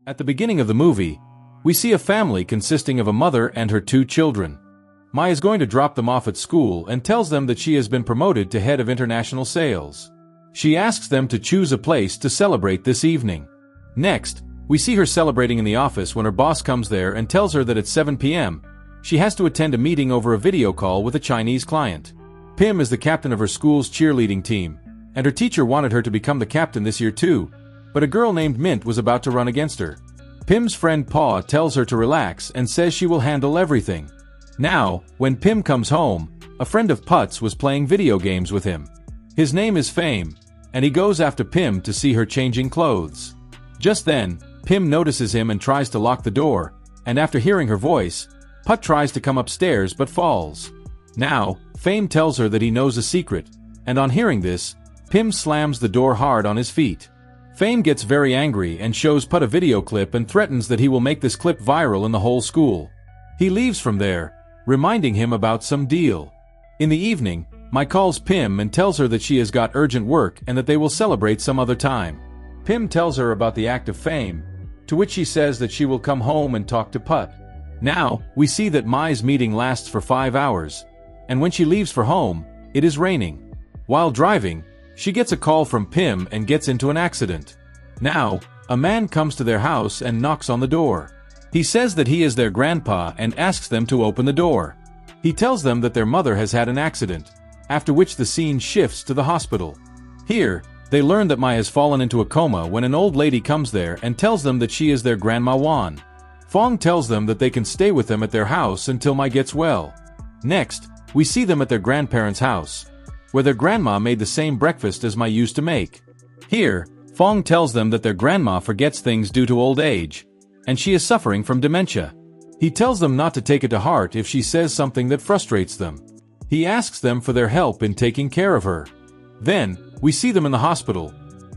At the beginning of the movie, we see a family consisting of a mother and her 2 children. Mai is going to drop them off at school and tells them that she has been promoted to head of international sales. She asks them to choose a place to celebrate this evening. Next, we see her celebrating in the office when her boss comes there and tells her that at 7 p.m., she has to attend a meeting over a video call with a Chinese client. Pim is the captain of her school's cheerleading team, and her teacher wanted her to become the captain this year too, but a girl named Mint was about to run against her. Pim's friend Pa tells her to relax and says she will handle everything. Now, when Pim comes home, a friend of Put's was playing video games with him. His name is Fame, and he goes after Pim to see her changing clothes. Just then, Pim notices him and tries to lock the door, and after hearing her voice, Put tries to come upstairs but falls. Now, Fame tells her that he knows a secret, and on hearing this, Pim slams the door hard on his feet. Fame gets very angry and shows Put a video clip and threatens that he will make this clip viral in the whole school. He leaves from there, reminding him about some deal. In the evening, Mai calls Pim and tells her that she has got urgent work and that they will celebrate some other time. Pim tells her about the act of Fame, to which she says that she will come home and talk to Put. Now, we see that Mai's meeting lasts for 5 hours, and when she leaves for home, it is raining. While driving, she gets a call from Pim and gets into an accident. Now, a man comes to their house and knocks on the door. He says that he is their grandpa and asks them to open the door. He tells them that their mother has had an accident, after which the scene shifts to the hospital. Here, they learn that Mai has fallen into a coma when an old lady comes there and tells them that she is their Grandma Wan. Fong tells them that they can stay with them at their house until Mai gets well. Next, we see them at their grandparents' house, where their grandma made the same breakfast as Mai used to make. Here, Fong tells them that their grandma forgets things due to old age, and she is suffering from dementia. He tells them not to take it to heart if she says something that frustrates them. He asks them for their help in taking care of her. Then, we see them in the hospital,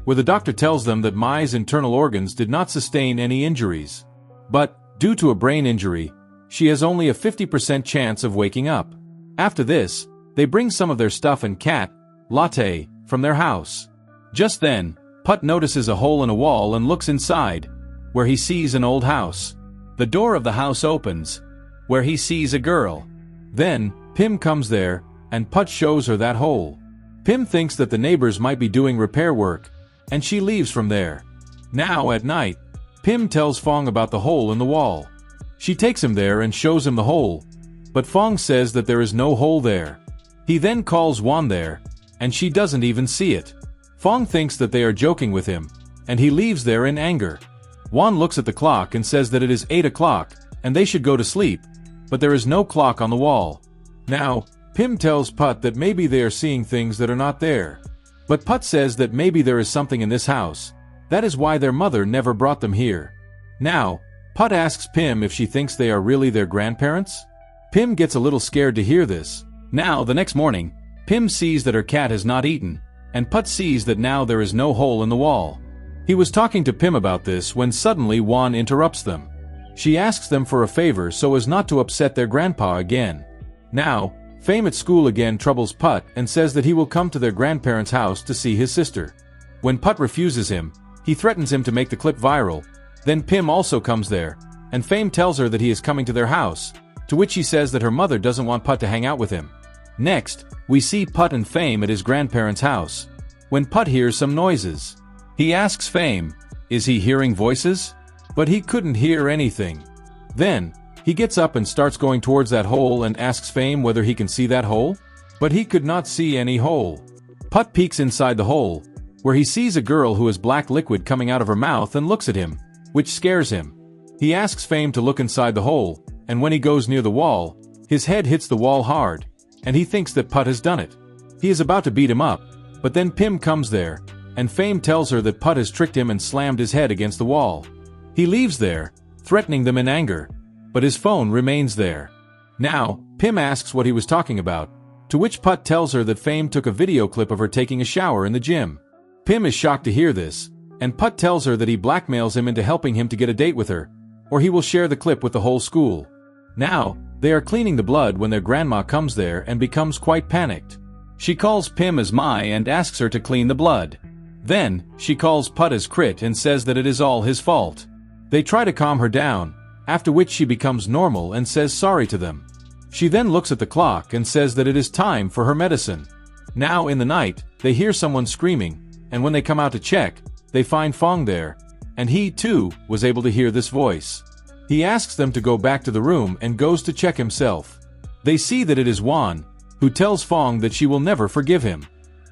where the doctor tells them that Mai's internal organs did not sustain any injuries. But, due to a brain injury, she has only a 50% chance of waking up. After this, they bring some of their stuff and cat, Latte, from their house. Just then, Put notices a hole in a wall and looks inside, where he sees an old house. The door of the house opens, where he sees a girl. Then, Pim comes there, and Put shows her that hole. Pim thinks that the neighbors might be doing repair work, and she leaves from there. Now, at night, Pim tells Fong about the hole in the wall. She takes him there and shows him the hole, but Fong says that there is no hole there. He then calls Wan there, and she doesn't even see it. Fong thinks that they are joking with him, and he leaves there in anger. Wan looks at the clock and says that it is 8 o'clock, and they should go to sleep, but there is no clock on the wall. Now, Pim tells Put that maybe they are seeing things that are not there. But Put says that maybe there is something in this house. That is why their mother never brought them here. Now, Put asks Pim if she thinks they are really their grandparents. Pim gets a little scared to hear this. Now, the next morning, Pim sees that her cat has not eaten, and Put sees that now there is no hole in the wall. He was talking to Pim about this when suddenly Wan interrupts them. She asks them for a favor so as not to upset their grandpa again. Now, Fame at school again troubles Put and says that he will come to their grandparents' house to see his sister. When Put refuses him, he threatens him to make the clip viral. Then Pim also comes there, and Fame tells her that he is coming to their house, to which he says that her mother doesn't want Put to hang out with him. Next, we see Put and Fame at his grandparents' house. When Put hears some noises, he asks Fame, is he hearing voices? But he couldn't hear anything. Then, he gets up and starts going towards that hole and asks Fame whether he can see that hole, but he could not see any hole. Put peeks inside the hole, where he sees a girl who has black liquid coming out of her mouth and looks at him, which scares him. He asks Fame to look inside the hole, and when he goes near the wall, his head hits the wall hard, and he thinks that Put has done it. He is about to beat him up, but then Pim comes there, and Fame tells her that Put has tricked him and slammed his head against the wall. He leaves there, threatening them in anger, but his phone remains there. Now, Pim asks what he was talking about, to which Put tells her that Fame took a video clip of her taking a shower in the gym. Pim is shocked to hear this, and Put tells her that he blackmails him into helping him to get a date with her, or he will share the clip with the whole school. Now, they are cleaning the blood when their grandma comes there and becomes quite panicked. She calls Pim as Mai and asks her to clean the blood. Then, she calls Put as Crit and says that it is all his fault. They try to calm her down, after which she becomes normal and says sorry to them. She then looks at the clock and says that it is time for her medicine. Now in the night, they hear someone screaming, and when they come out to check, they find Fong there, and he, too, was able to hear this voice. He asks them to go back to the room and goes to check himself. They see that it is Juan, who tells Fong that she will never forgive him.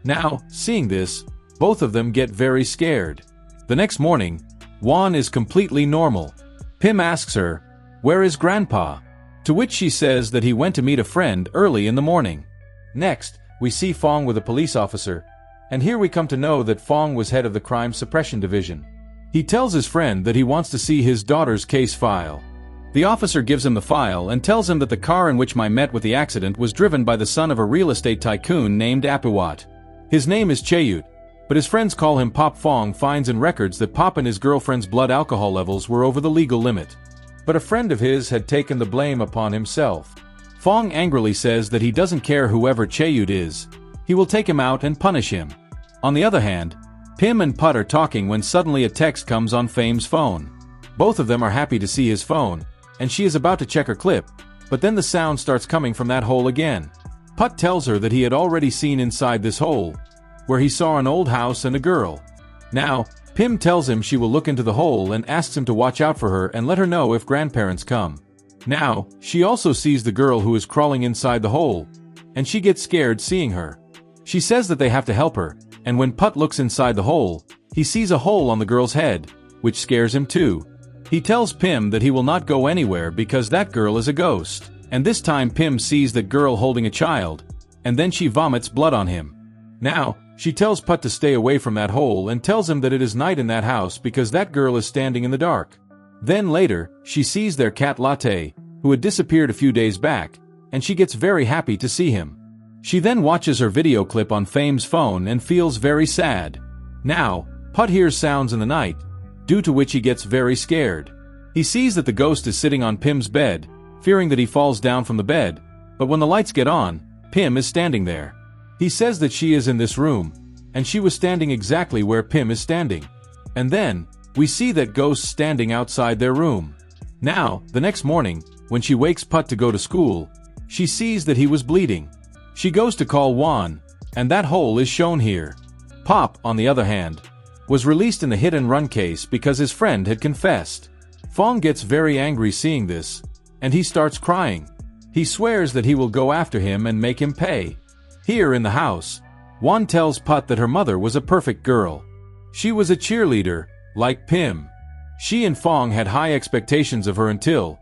Now, seeing this, both of them get very scared. The next morning, Juan is completely normal. Pim asks her, "Where is Grandpa?" To which she says that he went to meet a friend early in the morning. Next, we see Fong with a police officer, and here we come to know that Fong was head of the crime suppression division. He tells his friend that he wants to see his daughter's case file. The officer gives him the file and tells him that the car in which Mai met with the accident was driven by the son of a real estate tycoon named Apiwat. His name is Chayut, but his friends call him Pop. Fong finds in records that Pop and his girlfriend's blood alcohol levels were over the legal limit. But a friend of his had taken the blame upon himself. Fong angrily says that he doesn't care whoever Chayut is. He will take him out and punish him. On the other hand, Pim and Put are talking when suddenly a text comes on Fame's phone. Both of them are happy to see his phone, and she is about to check her clip, but then the sound starts coming from that hole again. Put tells her that he had already seen inside this hole, where he saw an old house and a girl. Now, Pim tells him she will look into the hole and asks him to watch out for her and let her know if grandparents come. Now, she also sees the girl who is crawling inside the hole, and she gets scared seeing her. She says that they have to help her, and when Put looks inside the hole, he sees a hole on the girl's head, which scares him too. He tells Pim that he will not go anywhere because that girl is a ghost, and this time Pim sees that girl holding a child, and then she vomits blood on him. Now, she tells Put to stay away from that hole and tells him that it is night in that house because that girl is standing in the dark. Then later, she sees their cat Latte, who had disappeared a few days back, and she gets very happy to see him. She then watches her video clip on Fame's phone and feels very sad. Now, Put hears sounds in the night, due to which he gets very scared. He sees that the ghost is sitting on Pim's bed, fearing that he falls down from the bed, but when the lights get on, Pim is standing there. He says that she is in this room, and she was standing exactly where Pim is standing. And then, we see that ghost standing outside their room. Now, the next morning, when she wakes Put to go to school, she sees that he was bleeding. She goes to call Juan, and that hole is shown here. Pop, on the other hand, was released in the hit-and-run case because his friend had confessed. Fong gets very angry seeing this, and he starts crying. He swears that he will go after him and make him pay. Here in the house, Juan tells Put that her mother was a perfect girl. She was a cheerleader, like Pim. She and Fong had high expectations of her until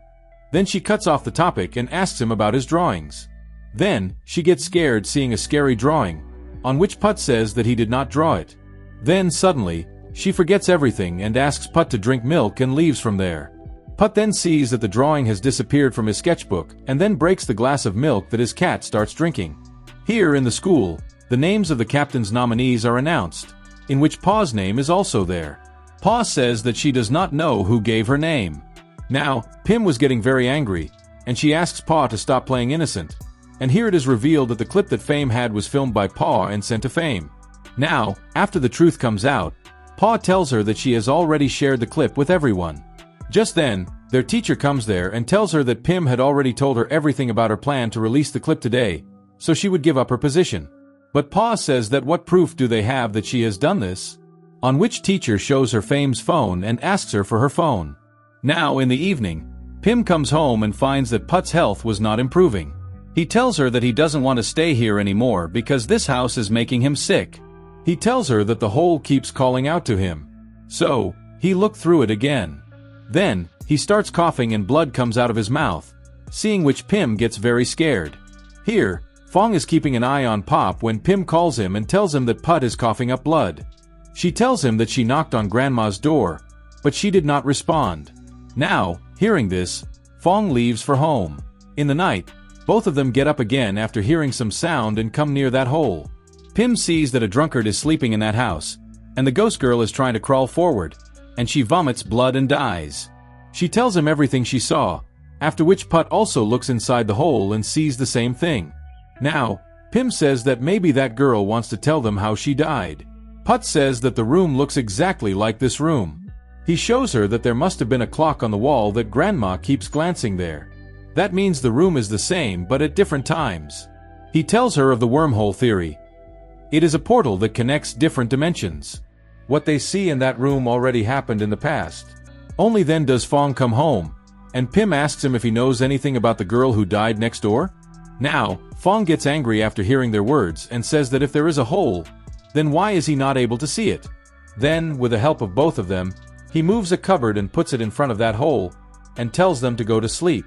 then she cuts off the topic and asks him about his drawings. Then, she gets scared seeing a scary drawing, on which Put says that he did not draw it. Then suddenly, she forgets everything and asks Put to drink milk and leaves from there. Put then sees that the drawing has disappeared from his sketchbook and then breaks the glass of milk that his cat starts drinking. Here in the school, the names of the captain's nominees are announced, in which Pa's name is also there. Pa says that she does not know who gave her name. Now, Pim was getting very angry, and she asks Pa to stop playing innocent. And here it is revealed that the clip that Fame had was filmed by Pa and sent to Fame. Now, after the truth comes out, Pa tells her that she has already shared the clip with everyone. Just then, their teacher comes there and tells her that Pim had already told her everything about her plan to release the clip today, so she would give up her position. But Pa says that what proof do they have that she has done this? On which teacher shows her Fame's phone and asks her for her phone. Now, in the evening, Pim comes home and finds that Put's health was not improving. He tells her that he doesn't want to stay here anymore because this house is making him sick. He tells her that the hole keeps calling out to him. So, he looked through it again. Then, he starts coughing and blood comes out of his mouth, seeing which Pim gets very scared. Here, Fong is keeping an eye on Pop when Pim calls him and tells him that Put is coughing up blood. She tells him that she knocked on Grandma's door, but she did not respond. Now, hearing this, Fong leaves for home. In the night, both of them get up again after hearing some sound and come near that hole. Pim sees that a drunkard is sleeping in that house, and the ghost girl is trying to crawl forward, and she vomits blood and dies. She tells him everything she saw, after which Put also looks inside the hole and sees the same thing. Now, Pim says that maybe that girl wants to tell them how she died. Put says that the room looks exactly like this room. He shows her that there must have been a clock on the wall that Grandma keeps glancing there. That means the room is the same but at different times. He tells her of the wormhole theory. It is a portal that connects different dimensions. What they see in that room already happened in the past. Only then does Fong come home, and Pim asks him if he knows anything about the girl who died next door. Now, Fong gets angry after hearing their words and says that if there is a hole, then why is he not able to see it? Then, with the help of both of them, he moves a cupboard and puts it in front of that hole, and tells them to go to sleep.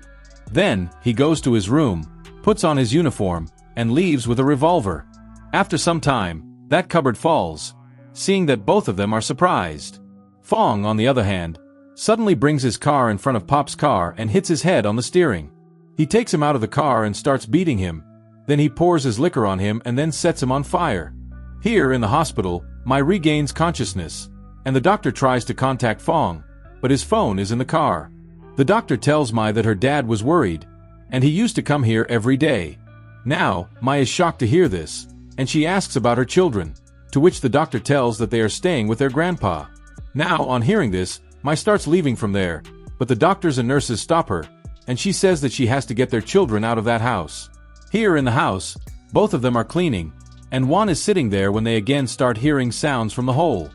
Then, he goes to his room, puts on his uniform, and leaves with a revolver. After some time, that cupboard falls, seeing that both of them are surprised. Fong, on the other hand, suddenly brings his car in front of Pop's car and hits his head on the steering. He takes him out of the car and starts beating him. Then he pours his liquor on him and then sets him on fire. Here in the hospital, Mai regains consciousness, and the doctor tries to contact Fong, but his phone is in the car. The doctor tells Mai that her dad was worried, and he used to come here every day. Now, Mai is shocked to hear this, and she asks about her children, to which the doctor tells that they are staying with their grandpa. Now, on hearing this, Mai starts leaving from there, but the doctors and nurses stop her, and she says that she has to get their children out of that house. Here in the house, both of them are cleaning, and Juan is sitting there when they again start hearing sounds from the hole.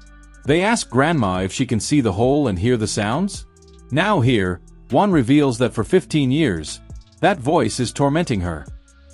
They ask Grandma if she can see the hole and hear the sounds. Now here, Juan reveals that for 15 years, that voice is tormenting her.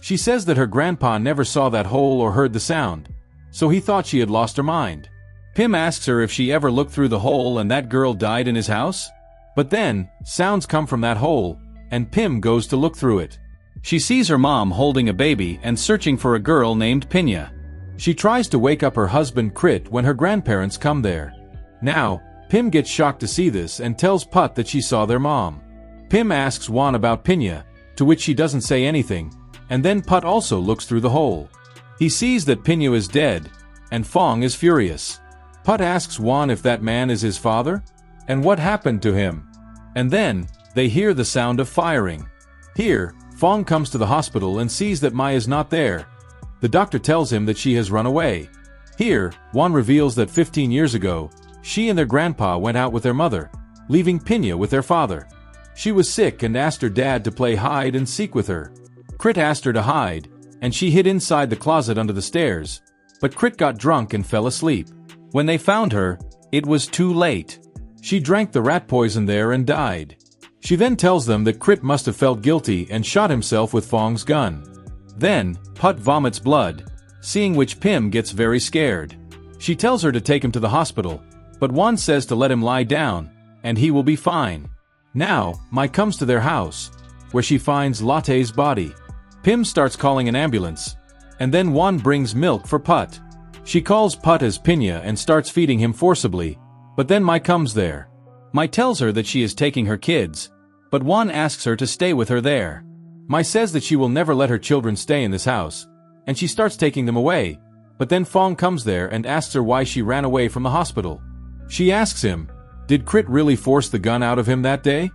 She says that her grandpa never saw that hole or heard the sound, so he thought she had lost her mind. Pim asks her if she ever looked through the hole and that girl died in his house. But then, sounds come from that hole, and Pim goes to look through it. She sees her mom holding a baby and searching for a girl named Pinya. She tries to wake up her husband Crit when her grandparents come there. Now, Pim gets shocked to see this and tells Put that she saw their mom. Pim asks Juan about Pinya, to which she doesn't say anything, and then Put also looks through the hole. He sees that Pinya is dead, and Fong is furious. Put asks Juan if that man is his father, and what happened to him. And then, they hear the sound of firing. Here, Fong comes to the hospital and sees that Mai is not there. The doctor tells him that she has run away. Here, Juan reveals that 15 years ago, she and their grandpa went out with their mother, leaving Pinya with their father. She was sick and asked her dad to play hide and seek with her. Crit asked her to hide, and she hid inside the closet under the stairs, but Crit got drunk and fell asleep. When they found her, it was too late. She drank the rat poison there and died. She then tells them that Crit must have felt guilty and shot himself with Fong's gun. Then, Put vomits blood, seeing which Pim gets very scared. She tells her to take him to the hospital, but Juan says to let him lie down, and he will be fine. Now, Mai comes to their house, where she finds Latte's body. Pim starts calling an ambulance, and then Juan brings milk for Put. She calls Put as Pinya and starts feeding him forcibly, but then Mai comes there. Mai tells her that she is taking her kids, but Juan asks her to stay with her there. Mai says that she will never let her children stay in this house, and she starts taking them away, but then Fong comes there and asks her why she ran away from the hospital. She asks him, did Crit really force the gun out of him that day?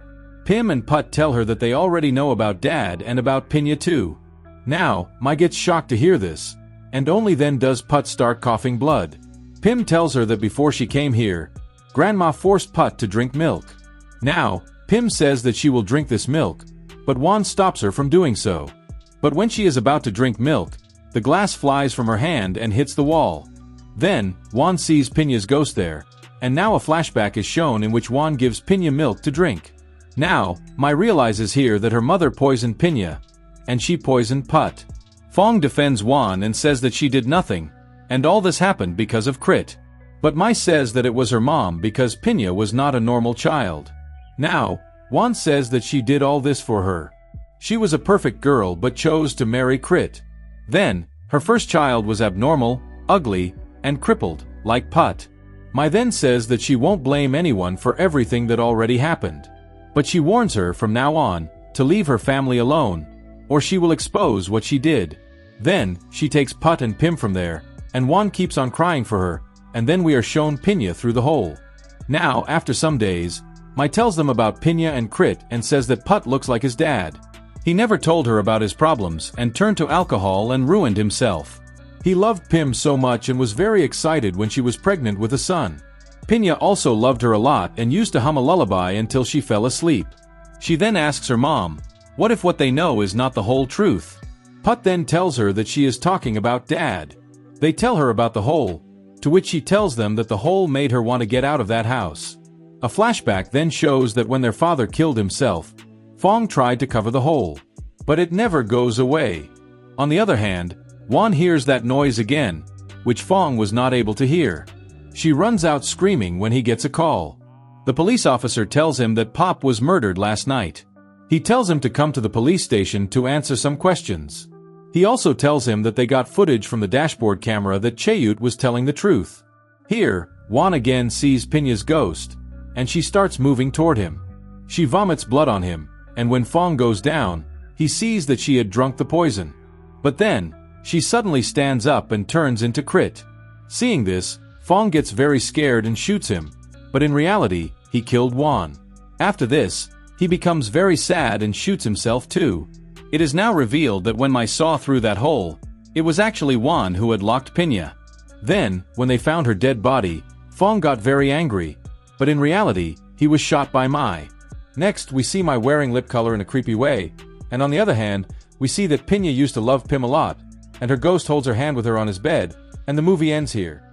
Pim and Put tell her that they already know about Dad and about Pinya too. Now, Mai gets shocked to hear this, and only then does Put start coughing blood. Pim tells her that before she came here, Grandma forced Put to drink milk. Now, Pim says that she will drink this milk, but Juan stops her from doing so. But when she is about to drink milk, the glass flies from her hand and hits the wall. Then, Juan sees Pinya's ghost there, and now a flashback is shown in which Juan gives Pinya milk to drink. Now, Mai realizes here that her mother poisoned Pinya, and she poisoned Put. Fong defends Juan and says that she did nothing, and all this happened because of Crit. But Mai says that it was her mom because Pinya was not a normal child. Now, Juan says that she did all this for her. She was a perfect girl but chose to marry Crit. Then, her first child was abnormal, ugly, and crippled, like Put. Mai then says that she won't blame anyone for everything that already happened. But she warns her from now on to leave her family alone, or she will expose what she did. Then, she takes Put and Pim from there, and Juan keeps on crying for her, and then we are shown Pinya through the hole. Now, after some days, Mai tells them about Pinya and Crit and says that Put looks like his dad. He never told her about his problems and turned to alcohol and ruined himself. He loved Pim so much and was very excited when she was pregnant with a son. Pina also loved her a lot and used to hum a lullaby until she fell asleep. She then asks her mom, what if what they know is not the whole truth? Put then tells her that she is talking about Dad. They tell her about the hole, to which she tells them that the hole made her want to get out of that house. A flashback then shows that when their father killed himself, Fong tried to cover the hole, but it never goes away. On the other hand, Wan hears that noise again, which Fong was not able to hear. She runs out screaming when he gets a call. The police officer tells him that Pop was murdered last night. He tells him to come to the police station to answer some questions. He also tells him that they got footage from the dashboard camera that Chayut was telling the truth. Here, Wan again sees Pina's ghost, and she starts moving toward him. She vomits blood on him, and when Fong goes down, he sees that she had drunk the poison. But then, she suddenly stands up and turns into Crit. Seeing this, Fong gets very scared and shoots him, but in reality, he killed Wan. After this, he becomes very sad and shoots himself too. It is now revealed that when Mai saw through that hole, it was actually Wan who had locked Pina. Then, when they found her dead body, Fong got very angry, but in reality, he was shot by Mai. Next, we see Mai wearing lip color in a creepy way, and on the other hand, we see that Pina used to love Pim a lot, and her ghost holds her hand with her on his bed, and the movie ends here.